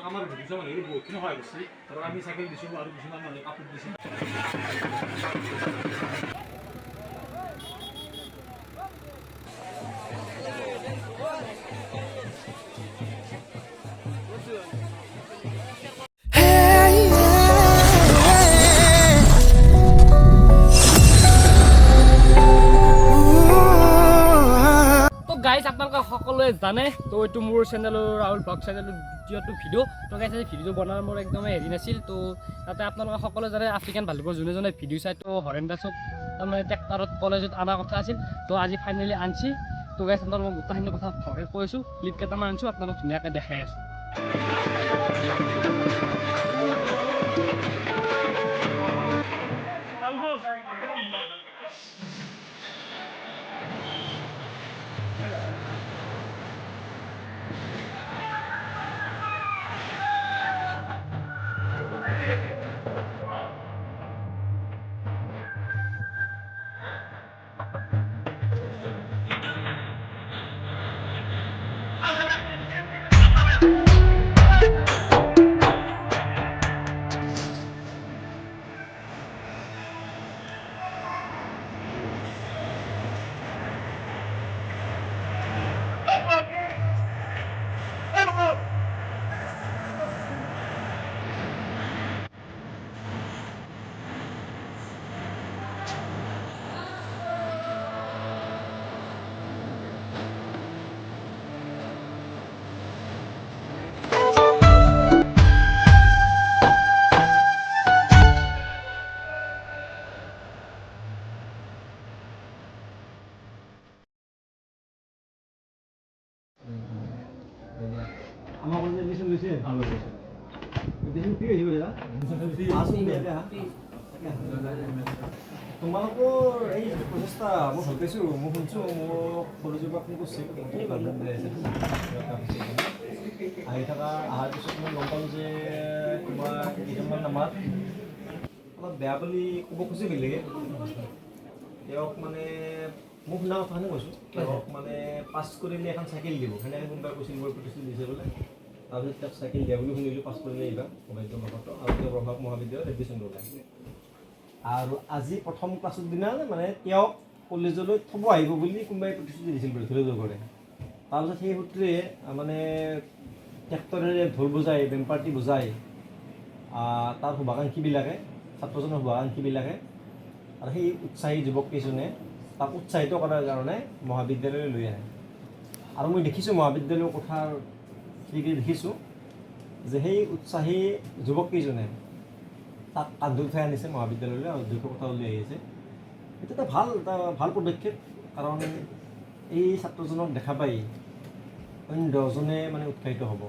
আমাৰ কিছুমান হেৰি বহুতখিনি সহায় কৰিছে আৰু আমি চাইকেল দিছোঁ আৰু কিছুমান মানুহে কাপোৰ দিছে। গাইজ আপোনালোকে সকলোৱে জানে তো এইটো মোৰ চেনেলৰ ৰাহুল ব্লগ চেনেলৰ দ্বিতীয়টো ভিডিঅ' তো গাইজ এই ভিডিঅ'টো বনোৱাৰ মোৰ একদমেই হেৰি নাছিল তো তাতে আপোনালোকে সকলোৱে জানে আফ্ৰিকান ভালুকৰ যোনে যোনে ভিডিঅ' চাই তো হৰেণ্ডাছক তাৰমানে ট্ৰেক্টৰত কলেজত অনাৰ কথা আছিল তো আজি ফাইনেলি আনছি তো গাইজ আপোনালোকক মই গোটেইখিনি কথা ভালকৈ কৈছোঁ ক্লিপ কেইটামান আনিছোঁ আপোনালোকক ধুনীয়াকৈ দেখাই আছোঁ। আমাৰ কলেজত এডমিশ্যন লৈছে এডমিশ্যন ফ্ৰী আহিব তোমালোকৰ এই প্ৰচেষ্টা মই ভাল পাইছোঁ মই শুনিছোঁ মোক কলেজৰ পৰা ফোন কৰিছে কি ভাল আহি থকা অহাৰ পিছত মই গম পালোঁ যে তোমাৰ কেইজনমান নামাত অলপ বেয়া বুলি ক'ব খুজি বেলেগে তেওঁক মানে মোক শুনা কথাখিনি কৈছোঁ তেওঁক মানে পাছ কৰিলে এখন চাইকেল দিব সেনেকৈ কোনোবাই কৈছিল মোৰ প্ৰতিশ্ৰুতি দিছে বোলে তাৰপিছত তেওঁক চাইকেল দিয়া বুলি শুনিলোঁ পাছ কৰিলে এইবাৰ সৌভাগ্য নগত আৰু তেওঁ ৰভাগ মহাবিদ্যালয়ত এডমিশ্যন ল'লে আৰু আজি প্ৰথম ক্লাছৰ দিনা মানে তেওঁক কলেজলৈ থ'ব আহিব বুলি কোনোবাই প্ৰতিশ্ৰুতি দিছিল বুলি ধৰি কৰে তাৰপিছত সেই সূত্ৰে মানে ট্ৰেক্টৰেৰে ঢোল বজাই বেম পাৰ্টি বজাই তাৰ শুভাকাংক্ষীবিলাকে ছাত্ৰজনৰ শুভাকাংক্ষীবিলাকে আৰু সেই উৎসাহী যুৱককেইজনে তাক উৎসাহিত কৰাৰ কাৰণে মহাবিদ্যালয়লৈ লৈ আহে আৰু মই দেখিছোঁ মহাবিদ্যালয়ৰ কথাৰ সেইখিনি দেখিছোঁ যে সেই উৎসাহী যুৱককেইজনে তাক কান্ধত উঠাই আনিছে মহাবিদ্যালয়লৈ আৰু দুশ কথা লৈ আহিছে এইটো এটা ভাল পদক্ষেপ কাৰণ এই ছাত্ৰজনক দেখা পাই অন্য দহজনে মানে উৎসাহিত হ'ব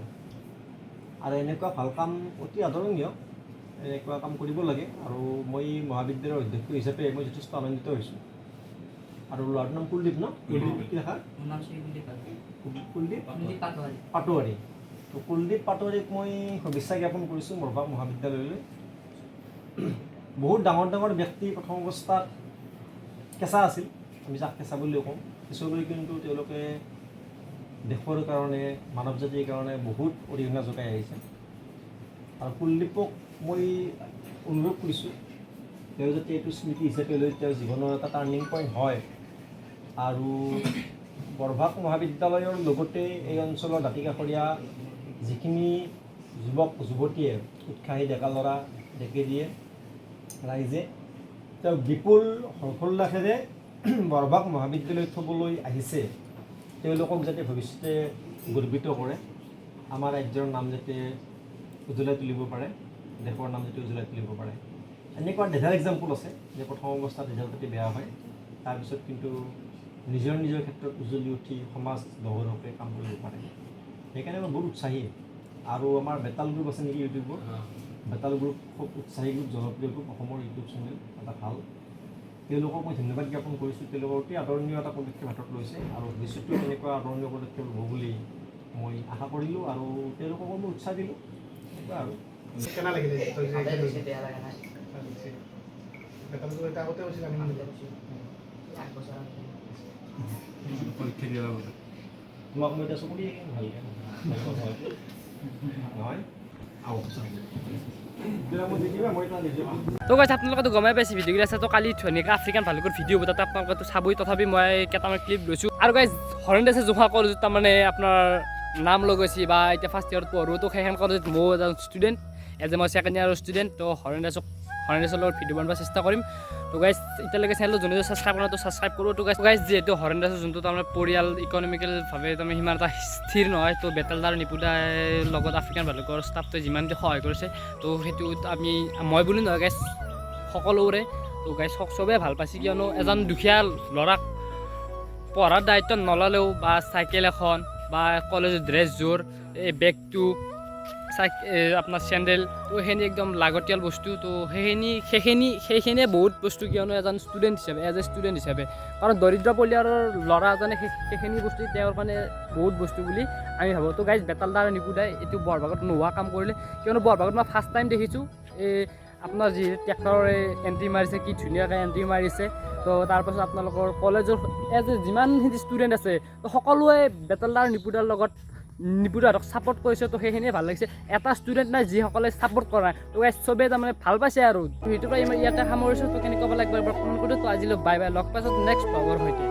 আৰু এনেকুৱা ভাল কাম অতি আদৰণীয় এনেকুৱা কাম কৰিব লাগে আৰু মই মহাবিদ্যালয়ৰ অধ্যক্ষ হিচাপে মই যথেষ্ট আনন্দিত হৈছোঁ আৰু ল'ৰাটোৰ নাম কুলদীপ ন কুলদীপ কি লেখা কুলদীপ পাটোৱাৰী তো কুলদীপ পাটোৱাৰীক মই শুভেচ্ছা জ্ঞাপন কৰিছোঁ ৰভাগ মহাবিদ্যালয়লৈ বহুত ডাঙৰ ডাঙৰ ব্যক্তি প্ৰথম অৱস্থাত কেঁচা আছিল আমি যাক কেঁচা বুলিও কওঁ পিছলৈ কিন্তু তেওঁলোকে দেশৰ কাৰণে মানৱ জাতিৰ কাৰণে বহুত অৰিহণা যোগাই আহিছে আৰু কুলদীপক মই অনুৰোধ কৰিছোঁ তেওঁ যাতে এইটো স্মৃতি হিচাপে লৈ তেওঁৰ জীৱনৰ এটা টাৰ্ণিং পইণ্ট হয় আৰু বৰভাগ মহাবিদ্যালয়ৰ লগতে এই অঞ্চলৰ দাঁতিকাষৰীয়া যিখিনি যুৱক যুৱতীয়ে উৎসাহী ডেকা ল'ৰা ডেকেৰীয়ে ৰাইজে তেওঁ বিপুল হৰ্ষোল্লাসেৰে বৰভাগ মহাবিদ্যালয়ত থ'বলৈ আহিছে তেওঁলোকক যাতে ভৱিষ্যতে গৰ্বিত কৰে আমাৰ ৰাজ্যৰ নাম যাতে উজ্বলাই তুলিব পাৰে দেশৰ নাম যাতে উজ্বলাই তুলিব পাৰে এনেকুৱা ডেধাৰ এক্সাম্পল আছে যে প্ৰথম অৱস্থাত ৰিজাল্ট পাতি বেয়া হয় তাৰপিছত কিন্তু নিজৰ ক্ষেত্ৰত উজ্বলি উঠি সমাজ দহৰূপে কাম কৰিব পাৰে সেইকাৰণে মই বহুত উৎসাহী আৰু আমাৰ বেতাল গ্ৰুপ আছে নেকি ইউটিউবত বেতাল গ্ৰুপ খুব উৎসাহী গ্ৰুপ জনপ্ৰিয় গ্ৰুপ অসমৰ ইউটিউব চেনেল এটা ভাল তেওঁলোকক মই ধন্যবাদ জ্ঞাপন কৰিছোঁ তেওঁলোকৰ অতি আদৰণীয় এটা পদক্ষেপ হাতত লৈছে আৰু ভৱিষ্যতেও তেনেকুৱা আদৰণীয় পদক্ষেপ ল'ব বুলি মই আশা কৰিলোঁ আৰু তেওঁলোককো মই উৎসাহ দিলোঁ এনেকুৱা আৰু কেনা লাগিলে আগতে হৈছিল আমি পৰীক্ষা দিয়া তোমাক মই এতিয়া চকু দিয়ে ভালকৈ নহয় আও দিলা মই দেখিবা মই এটা নিজে তো গাইছ আপোনালোকেতো গমাই পাইছে ভিডিঅ' আছে তো কালি ধুনীয়াকৈ আফ্ৰিকান ভালুকৰ ভিডিঅ' হ'ব তাতে আপোনালোকেতো চাবই তথাপি মই কেইটামান ক্লিপ লৈছোঁ আৰু গাইছ হৰেণ্ডেছে জোখা কলেজত তাৰমানে আপোনাৰ নাম লৈ গৈছে বা এতিয়া ফাৰ্ষ্ট ইয়াৰত পঢ়োঁ তো সেইখন কলেজত মই এজন ষ্টুডেণ্ট মই ছেকেণ্ড ইয়াৰৰ ষ্টুডেণ্ট তো হৰেণ্ডেছৰ লগত ভিডিঅ' বনাব চেষ্টা কৰিম তো গাইছ এতিয়ালৈকে চেনেলটো যোনে ছাবস্ক্ৰাইব কৰা তো ছাবস্ক্ৰাইব কৰোঁ তো গাইছ যিহেতু হৰেণ্ডেছৰ যোনটো তাৰমানে পৰিয়াল ইকনমিকেলভাৱে তাৰমানে সিমান এটা স্থিৰ নহয় তো বেতাল আৰু নিপুদাৰ লগত আফ্ৰিকান ভালুকৰ ষ্টাফটোৱে যিমান সহায় কৰিছে তো সেইটোত মই বুলি নহয় গাইছ সকলোৰে তো গাইছ চবেই ভাল পাইছে কিয়নো এজন দুখীয়া ল'ৰাক পঢ়াৰ দায়িত্ব নল'লেও বা চাইকেল এখন বা কলেজৰ ড্ৰেছযোৰ এই বেগটো আপোনাৰ চেণ্ডেল তো সেইখিনি একদম লাগতিয়াল বস্তু তো সেইখিনিয়ে বহুত বস্তু কিয়নো এজন ষ্টুডেণ্ট হিচাপে এজ এ ষ্টুডেণ্ট হিচাপে কাৰণ দৰিদ্ৰ পৰিয়ালৰ ল'ৰা এজনে সেইখিনি বস্তু তেওঁৰ কাৰণে বহুত বস্তু বুলি আমি ভাবোঁ তো গাইজ বেতালদা আৰু নিপুদাই এইটো বৰভাগত নোহোৱা কাম কৰিলে কিয়নো বৰভাগত মই ফাৰ্ষ্ট টাইম দেখিছোঁ এই আপোনাৰ যি ট্ৰেক্টৰে এণ্ট্ৰি মাৰিছে কি ধুনীয়াকৈ এণ্ট্ৰি মাৰিছে তো তাৰপাছত আপোনালোকৰ কলেজৰ এজ এ যিমানখিনি ষ্টুডেণ্ট আছে তো সকলোৱে বেতালদা আৰু নিপুদাহঁতক ছাপোৰ্ট কৰিছে তো সেইখিনিয়ে ভাল লাগিছে এটা ষ্টুডেণ্ট নাই যিসকলে ছাপোৰ্ট কৰা নাই তো চবেই তাৰমানে ভাল পাইছে আৰু সেইটো পৰা ইয়াতে সামৰিছোঁ তো কেনেকুৱা পালে একবাৰ কমেণ্ট কৰোঁ তো আজিলৈ বাই বাই লগ পাইছোঁ নেক্সট ব্লগৰ সৈতে